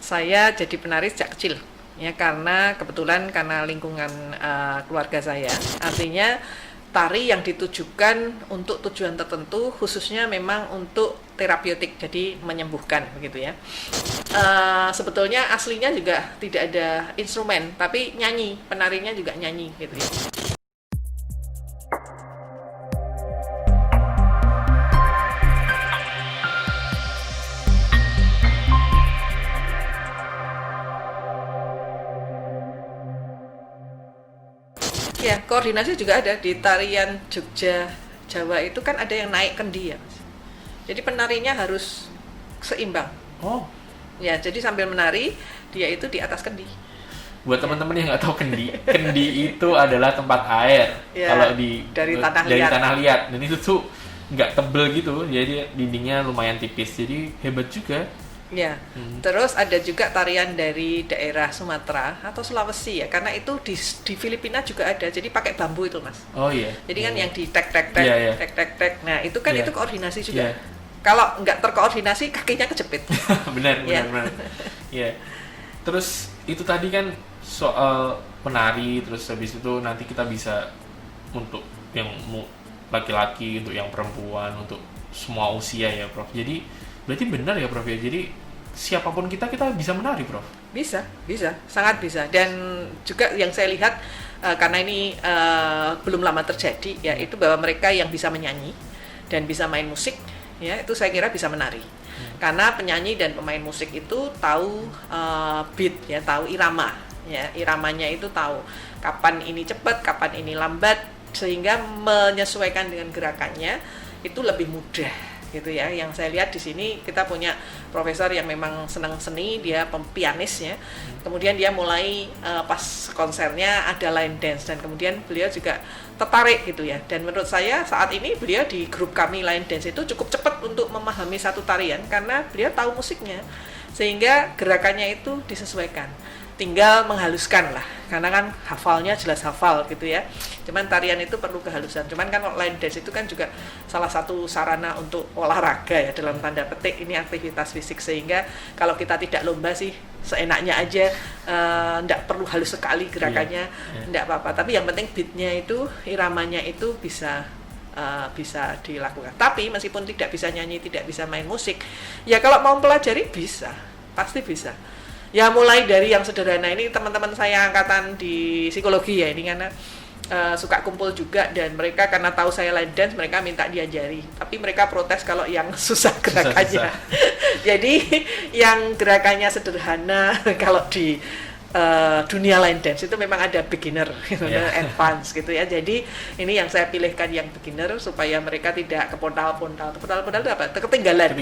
Saya jadi penari sejak kecil, ya karena kebetulan karena lingkungan keluarga saya. Artinya tari yang ditujukan untuk tujuan tertentu, khususnya memang untuk terapeutik, jadi menyembuhkan begitu ya. Sebetulnya aslinya juga tidak ada instrumen, tapi nyanyi, penarinya juga nyanyi gitu ya. Ya, koordinasi juga ada di tarian Jogja, Jawa itu kan ada yang naik kendi ya, Mas. Jadi penarinya harus seimbang. Oh, Ya, jadi sambil menari dia itu di atas kendi. buat teman-teman yang nggak tahu kendi, kendi itu adalah tempat air. Ya, Kalau di dari tanah dari liat. tanah liat, dan itu tuh nggak tebel gitu, jadi dindingnya lumayan tipis. Jadi hebat juga. Ya, terus ada juga tarian dari daerah Sumatera atau Sulawesi ya, karena itu di Filipina juga ada. Jadi pakai bambu itu, Mas. Oh iya. Jadi kan yang di tek-tek-tek, Iya, iya. tek-tek-tek. Nah, itu kan Iya. itu koordinasi juga. Iya. Kalau nggak terkoordinasi, kakinya kejepit. benar, Iya. benar. Iya. Terus itu tadi kan soal penari, terus habis itu nanti kita bisa untuk yang laki-laki, untuk yang perempuan, untuk semua usia ya, Prof. Jadi berarti benar ya, Prof ya. Jadi siapapun kita bisa menari, Prof. Bisa, sangat bisa. Dan juga yang saya lihat karena ini belum lama terjadi, ya itu bahwa mereka yang bisa menyanyi dan bisa main musik, ya itu saya kira bisa menari. Karena penyanyi dan pemain musik itu tahu beat, ya tahu irama, ya iramanya itu tahu kapan ini cepat, kapan ini lambat, sehingga menyesuaikan dengan gerakannya itu lebih mudah. Gitu ya, yang saya lihat di sini kita punya profesor yang memang senang seni, dia pianis ya. Kemudian dia mulai pas konsernya ada line dance dan kemudian beliau juga tertarik gitu ya. Dan menurut saya saat ini beliau di grup kami line dance itu cukup cepat untuk memahami satu tarian karena beliau tahu musiknya sehingga gerakannya itu disesuaikan. Tinggal menghaluskan lah, karena kan hafalnya jelas hafal gitu ya. Cuman tarian itu perlu kehalusan. Cuman kan line dance itu kan juga salah satu sarana untuk olahraga ya, dalam tanda petik ini aktivitas fisik, sehingga kalau kita tidak lomba sih seenaknya aja, ndak perlu halus sekali gerakannya, ndak apa-apa. Tapi yang penting beatnya itu, iramanya itu bisa dilakukan. Tapi meskipun tidak bisa nyanyi, tidak bisa main musik, ya kalau mau pelajari bisa, pasti bisa. Ya mulai dari yang sederhana ini, teman-teman saya angkatan di psikologi ya ini karena suka kumpul juga, dan mereka karena tahu saya line dance mereka minta diajari, tapi mereka protes kalau yang susah gerakannya. Jadi yang gerakannya sederhana kalau di dunia line dance itu memang ada beginner, advance gitu ya. Jadi ini yang saya pilihkan yang beginner supaya mereka tidak kepontal-pontal. Kepontal-pontal itu apa? Ketinggalan.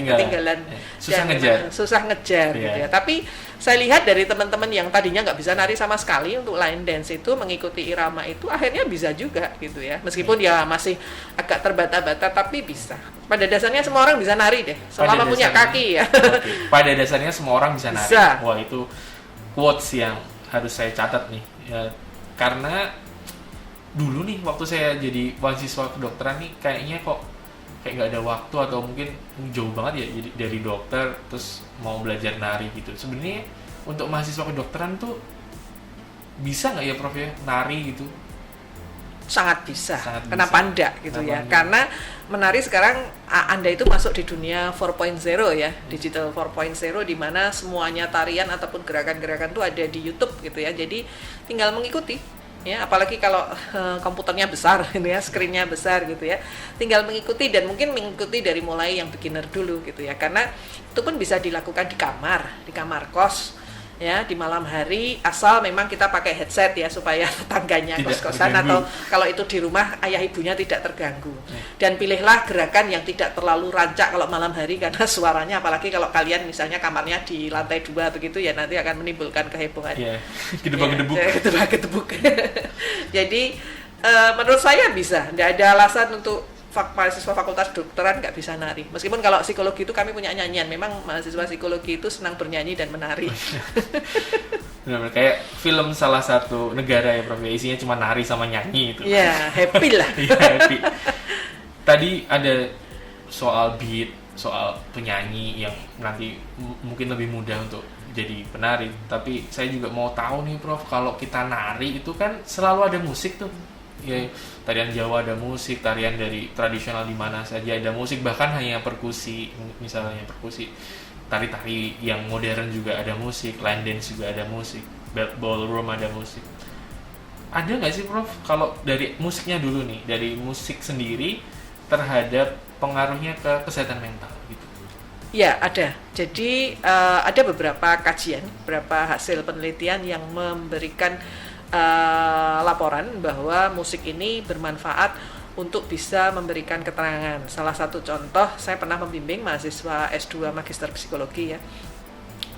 Susah ngejar gitu ya. Tapi saya lihat dari teman-teman yang tadinya nggak bisa nari sama sekali untuk line dance itu mengikuti irama itu akhirnya bisa juga gitu ya. Meskipun ya masih agak terbata-bata tapi bisa. Pada dasarnya semua orang bisa nari deh, selama punya kaki ya. Okay. Pada dasarnya semua orang bisa nari. Bisa. Wah, itu quotes yang harus saya catat nih ya, karena dulu nih waktu saya jadi mahasiswa kedokteran nih kayaknya kok kayak nggak ada waktu, atau mungkin jauh banget ya jadi dari dokter terus mau belajar nari gitu. Sebenarnya untuk mahasiswa kedokteran tuh bisa nggak ya, Prof ya, nari gitu? Sangat bisa. bisa. Kenapa enggak gitu ya? Karena menari sekarang Anda itu masuk di dunia 4.0 ya, digital 4.0, di mana semuanya tarian ataupun gerakan-gerakan itu ada di YouTube gitu ya. Jadi tinggal mengikuti ya, apalagi kalau komputernya besar gitu ya, screen-nya besar gitu ya. Tinggal mengikuti, dan mungkin mengikuti dari mulai yang beginner dulu gitu ya. Karena itu pun bisa dilakukan di kamar kos ya, di malam hari, asal memang kita pakai headset ya supaya tetangganya kos-kosan atau kalau itu di rumah ayah ibunya tidak terganggu. Dan pilihlah gerakan yang tidak terlalu rancak kalau malam hari karena suaranya, apalagi kalau kalian misalnya kamarnya di lantai 2 begitu ya, nanti akan menimbulkan kehebohan. Iya, gedebak-gedebuk. Gedebak-gedebuk. Jadi menurut saya bisa, tidak ada alasan untuk mahasiswa fakultas kedokteran nggak bisa nari. Meskipun kalau psikologi itu kami punya nyanyian, memang mahasiswa psikologi itu senang bernyanyi dan menari. Benar-benar kayak film salah satu negara ya, Prof, isinya cuma nari sama nyanyi itu. Ya, happy lah. Iya, happy. Tadi ada soal beat, soal penyanyi yang nanti mungkin lebih mudah untuk jadi penari. Tapi saya juga mau tahu nih Prof, kalau kita nari itu kan selalu ada musik tuh. Ya, tarian Jawa ada musik, tarian dari tradisional di mana saja ada musik, bahkan hanya perkusi, misalnya perkusi. Tari-tari yang modern juga ada musik, line dance juga ada musik, ballroom ada musik. Ada nggak sih Prof, kalau dari musiknya dulu nih, dari musik sendiri terhadap pengaruhnya ke kesehatan mental gitu? Ya, ada. Jadi ada beberapa kajian, beberapa hasil penelitian yang memberikan laporan bahwa musik ini bermanfaat untuk bisa memberikan keterangan. Salah satu contoh, saya pernah membimbing mahasiswa S2 Magister Psikologi ya.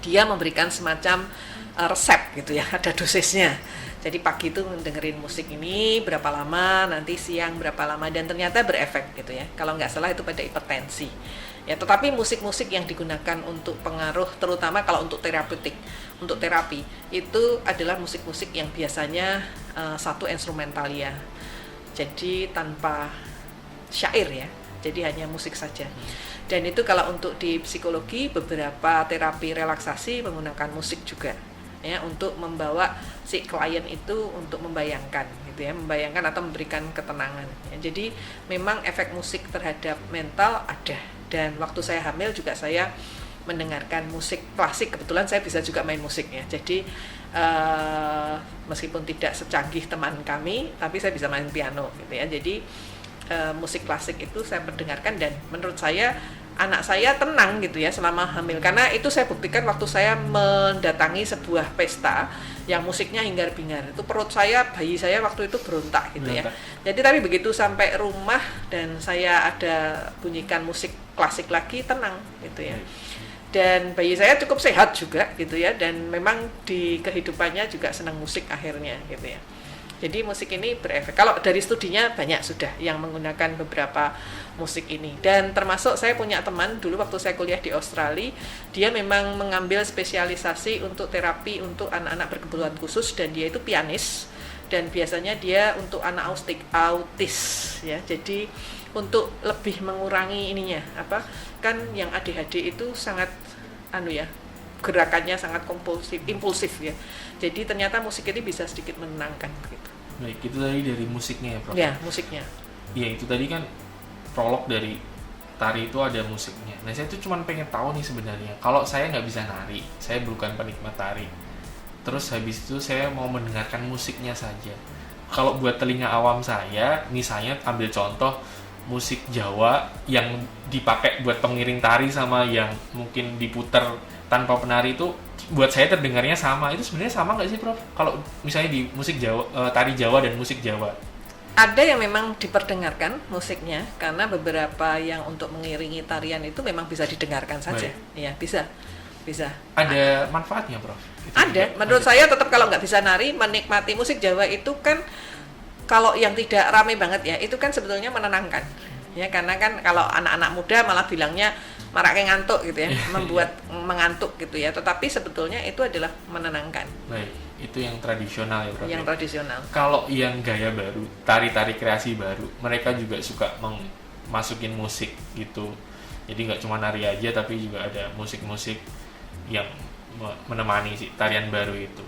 Dia memberikan semacam resep gitu ya, ada dosisnya. Jadi pagi itu dengerin musik ini berapa lama, nanti siang berapa lama, dan ternyata berefek gitu ya. Kalau nggak salah itu pada hipertensi. Ya, tetapi musik-musik yang digunakan untuk pengaruh, terutama kalau untuk terapeutik, untuk terapi, itu adalah musik-musik yang biasanya satu instrumentalia. Jadi tanpa syair ya, jadi hanya musik saja. Dan itu kalau untuk di psikologi, beberapa terapi relaksasi menggunakan musik juga. Ya, untuk membawa si klien itu untuk membayangkan gitu ya, membayangkan atau memberikan ketenangan ya. Jadi memang efek musik terhadap mental ada, dan waktu saya hamil juga saya mendengarkan musik klasik, kebetulan saya bisa juga main musik ya. Jadi meskipun tidak secanggih teman kami, tapi saya bisa main piano gitu ya. Jadi musik klasik itu saya mendengarkan, dan menurut saya anak saya tenang gitu ya selama hamil, karena itu saya buktikan waktu saya mendatangi sebuah pesta yang musiknya hingar-bingar, itu perut saya, bayi saya waktu itu berontak gitu ya. Jadi tapi begitu sampai rumah dan saya ada bunyikan musik klasik lagi, tenang gitu ya. Dan bayi saya cukup sehat juga gitu ya, dan memang di kehidupannya juga senang musik akhirnya gitu ya. Jadi musik ini berefek. Kalau dari studinya banyak sudah yang menggunakan beberapa musik ini. Dan termasuk saya punya teman dulu waktu saya kuliah di Australia, dia memang mengambil spesialisasi untuk terapi untuk anak-anak berkebutuhan khusus, dan dia itu pianis, dan biasanya dia untuk anak autis ya. Jadi untuk lebih mengurangi ininya kan yang ADHD itu sangat gerakannya sangat impulsif ya. Jadi ternyata musik ini bisa sedikit menenangkan gitu. Baik, itu tadi dari musiknya ya Prof? Ya, musiknya. Iya, itu tadi kan prolog dari tari itu ada musiknya. Nah, saya tuh cuma pengen tahu nih sebenarnya, kalau saya nggak bisa nari, saya bukan penikmat tari, terus habis itu saya mau mendengarkan musiknya saja. Kalau buat telinga awam saya, misalnya ambil contoh musik Jawa yang dipakai buat pengiring tari sama yang mungkin diputar tanpa penari, itu buat saya terdengarnya sama. Itu sebenarnya sama nggak sih Prof? Kalau misalnya di musik Jawa, tari Jawa dan musik Jawa. Ada yang memang diperdengarkan musiknya, karena beberapa yang untuk mengiringi tarian itu memang bisa didengarkan saja. Ya, bisa. Ada manfaatnya Prof? Itu ada. Menurut saya tetap kalau nggak bisa nari, menikmati musik Jawa itu kan, kalau yang tidak rame banget ya, itu kan sebetulnya menenangkan. Ya, karena kan kalau anak-anak muda malah bilangnya marake ngantuk gitu ya, membuat mengantuk gitu ya. Tetapi sebetulnya itu adalah menenangkan. Baik, itu yang tradisional ya Prof? Yang tradisional. Kalau yang gaya baru, tari-tari kreasi baru, mereka juga suka masukin musik gitu. Jadi nggak cuma nari aja, tapi juga ada musik-musik yang menemani si tarian baru itu.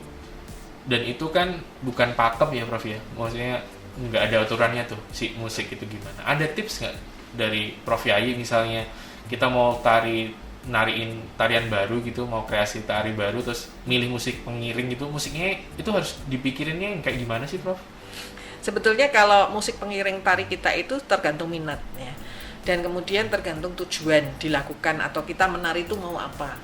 Dan itu kan bukan pakem ya Prof ya? Maksudnya nggak ada aturannya tuh si musik itu gimana. Ada tips nggak dari Prof Yayi misalnya, kita mau nariin tarian baru gitu, mau kreasi tari baru, terus milih musik pengiring gitu, musiknya itu harus dipikirinnya yang kayak gimana sih Prof? Sebetulnya kalau musik pengiring tari kita itu tergantung minat ya, dan kemudian tergantung tujuan dilakukan atau kita menari itu mau apa.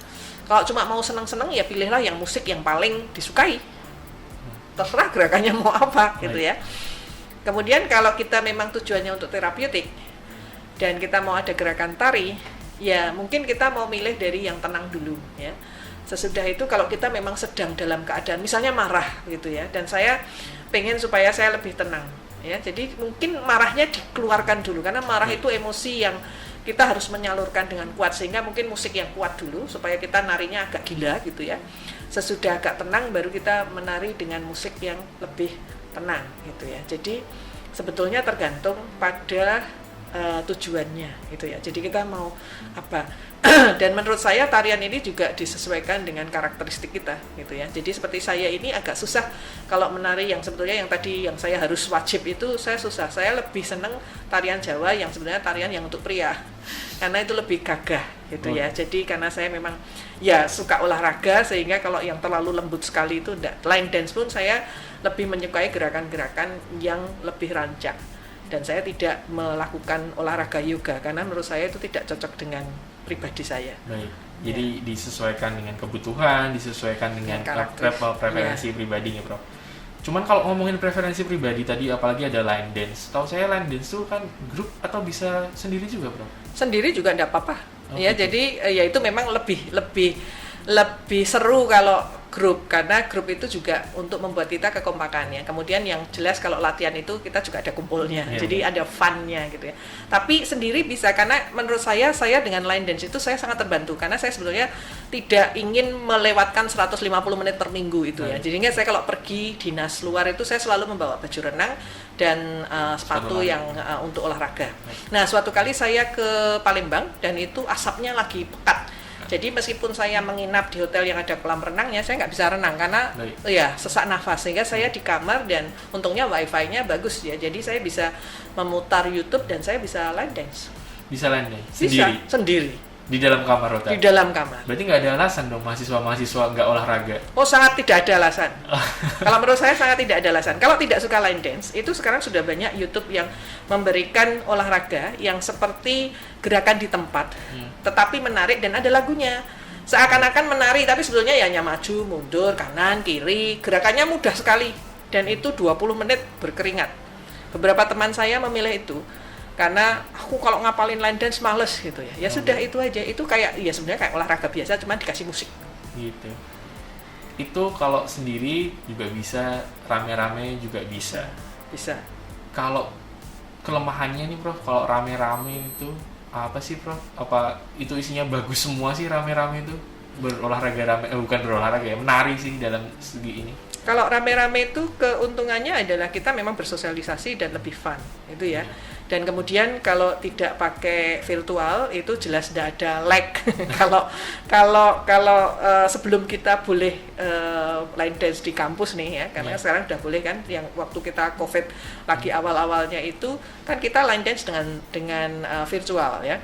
Kalau cuma mau senang-senang ya pilihlah yang musik yang paling disukai, terserah gerakannya mau apa gitu ya. Kemudian kalau kita memang tujuannya untuk terapeutik dan kita mau ada gerakan tari, ya mungkin kita mau milih dari yang tenang dulu ya. Sesudah itu kalau kita memang sedang dalam keadaan misalnya marah gitu ya, dan saya pengen supaya saya lebih tenang ya, jadi mungkin marahnya dikeluarkan dulu, karena marah itu emosi yang kita harus menyalurkan dengan kuat, sehingga mungkin musik yang kuat dulu supaya kita narinya agak gila gitu ya. Sesudah agak tenang baru kita menari dengan musik yang lebih tenang gitu ya. Jadi sebetulnya tergantung pada tujuannya gitu ya. Jadi kita mau apa? Dan menurut saya tarian ini juga disesuaikan dengan karakteristik kita gitu ya. Jadi seperti saya ini agak susah kalau menari yang sebetulnya yang tadi yang saya harus wajib itu saya susah. Saya lebih seneng tarian Jawa yang sebenarnya tarian yang untuk pria. Karena itu lebih gagah gitu ya. Jadi karena saya memang ya suka olahraga sehingga kalau yang terlalu lembut sekali itu enggak. Line dance pun saya lebih menyukai gerakan-gerakan yang lebih rancak. Dan saya tidak melakukan olahraga yoga karena menurut saya itu tidak cocok dengan pribadi saya. Baik. Jadi disesuaikan dengan kebutuhan, disesuaikan dengan preferensi pribadinya, Prof. Cuman kalau ngomongin preferensi pribadi tadi, apalagi ada line dance. Tahu saya line dance itu kan grup atau bisa sendiri juga, Prof? Sendiri juga enggak apa-apa. Ya, gitu. jadi ya itu memang lebih seru kalau grup, karena grup itu juga untuk membuat kita kekompakannya. Kemudian yang jelas kalau latihan itu kita juga ada kumpulnya, jadi ada fun-nya gitu ya. Tapi sendiri bisa, karena menurut saya dengan line dance itu saya sangat terbantu, karena saya sebetulnya tidak ingin melewatkan 150 menit per minggu itu ya. Jadinya saya kalau pergi dinas luar itu saya selalu membawa baju renang dan sepatu yang untuk olahraga. Nah, suatu kali saya ke Palembang dan itu asapnya lagi pekat. Jadi meskipun saya menginap di hotel yang ada kolam renangnya, saya nggak bisa renang karena ya sesak nafas. Sehingga saya di kamar dan untungnya wifi-nya bagus ya. Jadi saya bisa memutar YouTube dan saya bisa line dance. Bisa line dance? Bisa, sendiri. Di dalam kamar hotel? Di dalam kamar. Berarti nggak ada alasan dong mahasiswa-mahasiswa nggak olahraga? Oh, sangat tidak ada alasan. Kalau menurut saya sangat tidak ada alasan. Kalau tidak suka line dance, itu sekarang sudah banyak YouTube yang memberikan olahraga yang seperti gerakan di tempat, tetapi menarik dan ada lagunya. Seakan-akan menari, tapi sebetulnya ya hanya maju, mundur, kanan, kiri. Gerakannya mudah sekali. Dan itu 20 menit berkeringat. Beberapa teman saya memilih itu. Karena aku kalau ngapalin line dance males gitu ya. Ya sudah itu aja. Itu kayak ya sebenarnya kayak olahraga biasa cuman dikasih musik. Gitu. Itu kalau sendiri juga bisa, rame-rame juga bisa. Bisa. Kalau kelemahannya nih, Prof, kalau rame-rame itu apa sih, Prof? Apa itu isinya bagus semua sih rame-rame itu? Berolahraga rame, bukan berolahraga ya, menari sih dalam segi ini. Kalau rame-rame itu keuntungannya adalah kita memang bersosialisasi dan lebih fun, itu ya. Dan kemudian kalau tidak pakai virtual itu jelas tidak ada lag. kalau sebelum kita boleh line dance di kampus nih ya, karena sekarang udah boleh kan. Yang waktu kita COVID lagi awal-awalnya itu kan kita line dance dengan virtual ya.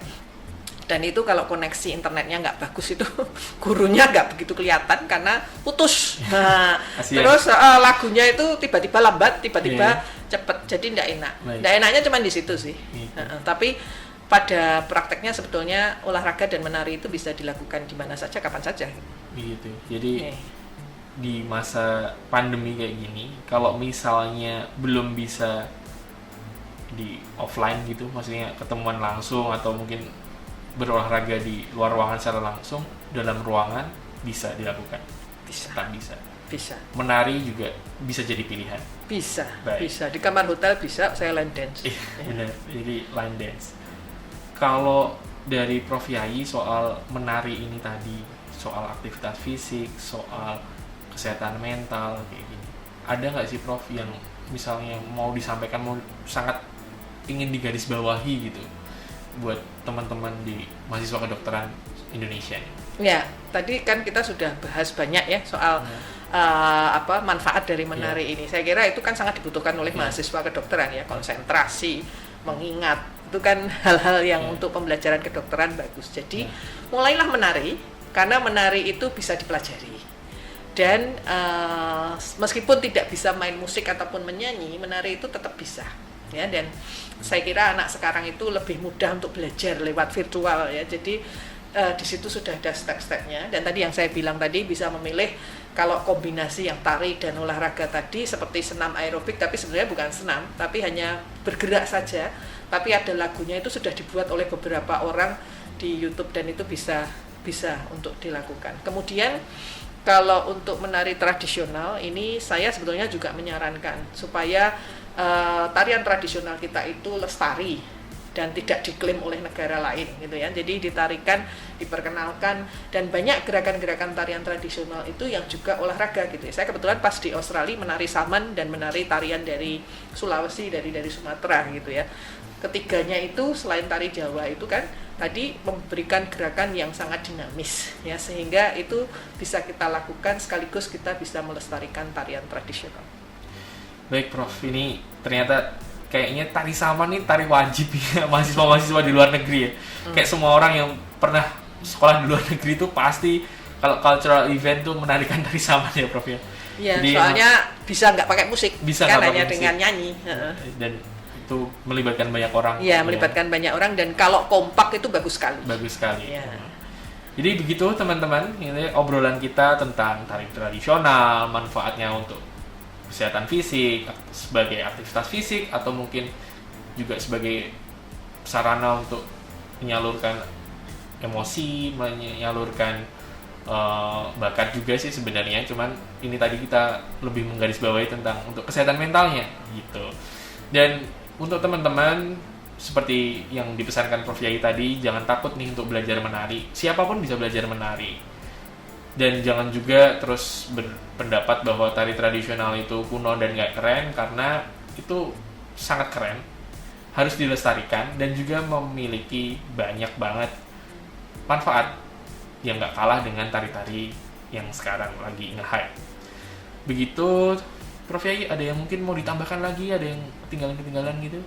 Dan itu kalau koneksi internetnya nggak bagus itu gurunya nggak begitu kelihatan karena putus. Nah, terus lagunya itu tiba-tiba lambat, tiba-tiba cepet, jadi nggak enak. Nggak enaknya cuma di situ sih. Tapi pada prakteknya sebetulnya olahraga dan menari itu bisa dilakukan di mana saja, kapan saja. Begitu. Jadi di masa pandemi kayak gini, kalau misalnya belum bisa di offline gitu, maksudnya ketemuan langsung atau mungkin berolahraga di luar ruangan secara langsung, dalam ruangan bisa dilakukan. Tetap bisa. Menari juga bisa jadi pilihan. Bisa. Di kamar hotel bisa, saya line dance. Benar. Jadi line dance. Kalau dari Prof Yayi soal menari ini tadi, soal aktivitas fisik, soal kesehatan mental kayak gini, ada nggak sih, Prof, yang misalnya mau disampaikan, mau sangat ingin digarisbawahi gitu buat teman-teman di mahasiswa kedokteran Indonesia? Ya, tadi kan kita sudah bahas banyak ya soal manfaat dari menari ini. Saya kira itu kan sangat dibutuhkan oleh mahasiswa kedokteran ya, konsentrasi, mengingat, itu kan hal-hal yang untuk pembelajaran kedokteran bagus. Jadi mulailah menari, karena menari itu bisa dipelajari. Dan meskipun tidak bisa main musik ataupun menyanyi, menari itu tetap bisa. Ya, dan saya kira anak sekarang itu lebih mudah untuk belajar lewat virtual ya. Jadi di situ sudah ada step-stepnya. Dan tadi yang saya bilang tadi bisa memilih kalau kombinasi yang tari dan olahraga tadi seperti senam aerobik, tapi sebenarnya bukan senam, tapi hanya bergerak saja. Tapi ada lagunya, itu sudah dibuat oleh beberapa orang di YouTube dan itu bisa untuk dilakukan. Kemudian kalau untuk menari tradisional ini saya sebetulnya juga menyarankan supaya tarian tradisional kita itu lestari dan tidak diklaim oleh negara lain gitu ya. Jadi ditarikan, diperkenalkan, dan banyak gerakan-gerakan tarian tradisional itu yang juga olahraga gitu ya. Saya kebetulan pas di Australia menari saman dan menari tarian dari Sulawesi, dari Sumatera gitu ya. Ketiganya itu selain tari Jawa itu kan tadi memberikan gerakan yang sangat dinamis ya, sehingga itu bisa kita lakukan sekaligus kita bisa melestarikan tarian tradisional. Baik Prof, ini ternyata kayaknya tari saman nih tari wajib ya mahasiswa-mahasiswa di luar negeri ya. Kayak semua orang yang pernah sekolah di luar negeri itu pasti kalau cultural event tuh menarikan tari saman ya Prof ya. Ya, jadi, soalnya bisa nggak pakai musik, bisa kan hanya musik. dengan nyanyi. Dan itu melibatkan banyak orang. Iya, melibatkan banyak orang, dan kalau kompak itu bagus sekali. Bagus sekali. Ya. Jadi begitu teman-teman, ini obrolan kita tentang tari tradisional, manfaatnya untuk kesehatan fisik, sebagai aktivitas fisik, atau mungkin juga sebagai sarana untuk menyalurkan emosi, menyalurkan bakat juga sih sebenarnya. Cuman ini tadi kita lebih menggarisbawahi tentang untuk kesehatan mentalnya gitu. Dan untuk teman-teman, seperti yang dipesankan Prof Yayi tadi, jangan takut nih untuk belajar menari. Siapapun bisa belajar menari. Dan jangan juga terus berpendapat bahwa tari tradisional itu kuno dan gak keren, karena itu sangat keren. Harus dilestarikan dan juga memiliki banyak banget manfaat yang gak kalah dengan tari-tari yang sekarang lagi nge-hype. Begitu, Prof Yayi, ada yang mungkin mau ditambahkan lagi, ada yang ketinggalan gitu?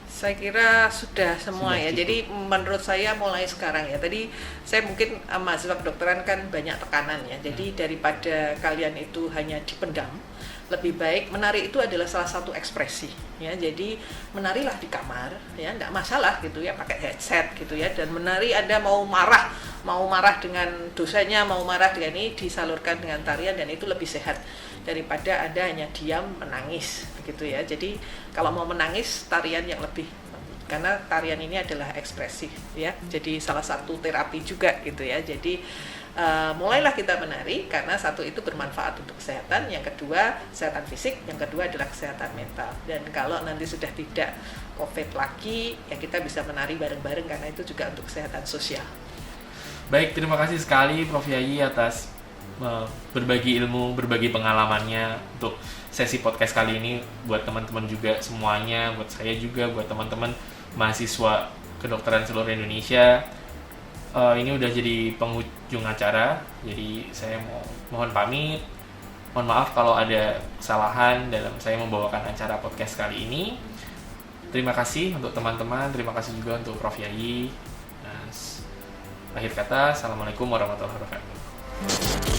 Saya kira sudah semua ya. Cukup. Jadi menurut saya mulai sekarang ya. Tadi saya mungkin mahasiswa kedokteran kan banyak tekanan ya. Jadi daripada kalian itu hanya dipendam, lebih baik menari itu adalah salah satu ekspresi ya. Jadi menarilah di kamar ya, enggak masalah gitu ya, pakai headset gitu ya. Dan menari, Anda mau marah dengan dosanya, mau marah dengan ini, disalurkan dengan tarian, dan itu lebih sehat daripada Anda hanya diam menangis begitu ya. Jadi kalau mau menangis, tarian yang lebih, karena tarian ini adalah ekspresi ya. Jadi salah satu terapi juga gitu ya. Jadi mulailah kita menari, karena satu itu bermanfaat untuk kesehatan, yang kedua kesehatan fisik, yang kedua adalah kesehatan mental. Dan kalau nanti sudah tidak COVID lagi ya, kita bisa menari bareng-bareng, karena itu juga untuk kesehatan sosial. Baik, terima kasih sekali Prof Yayi atas berbagi ilmu, berbagi pengalamannya untuk sesi podcast kali ini. Buat teman-teman juga semuanya, buat saya juga, buat teman-teman mahasiswa kedokteran seluruh Indonesia. Ini udah jadi penghujung acara, jadi saya mohon pamit. Mohon maaf kalau ada kesalahan dalam saya membawakan acara podcast kali ini. Terima kasih untuk teman-teman, terima kasih juga untuk Prof Yayi. Akhir kata, assalamualaikum warahmatullahi wabarakatuh.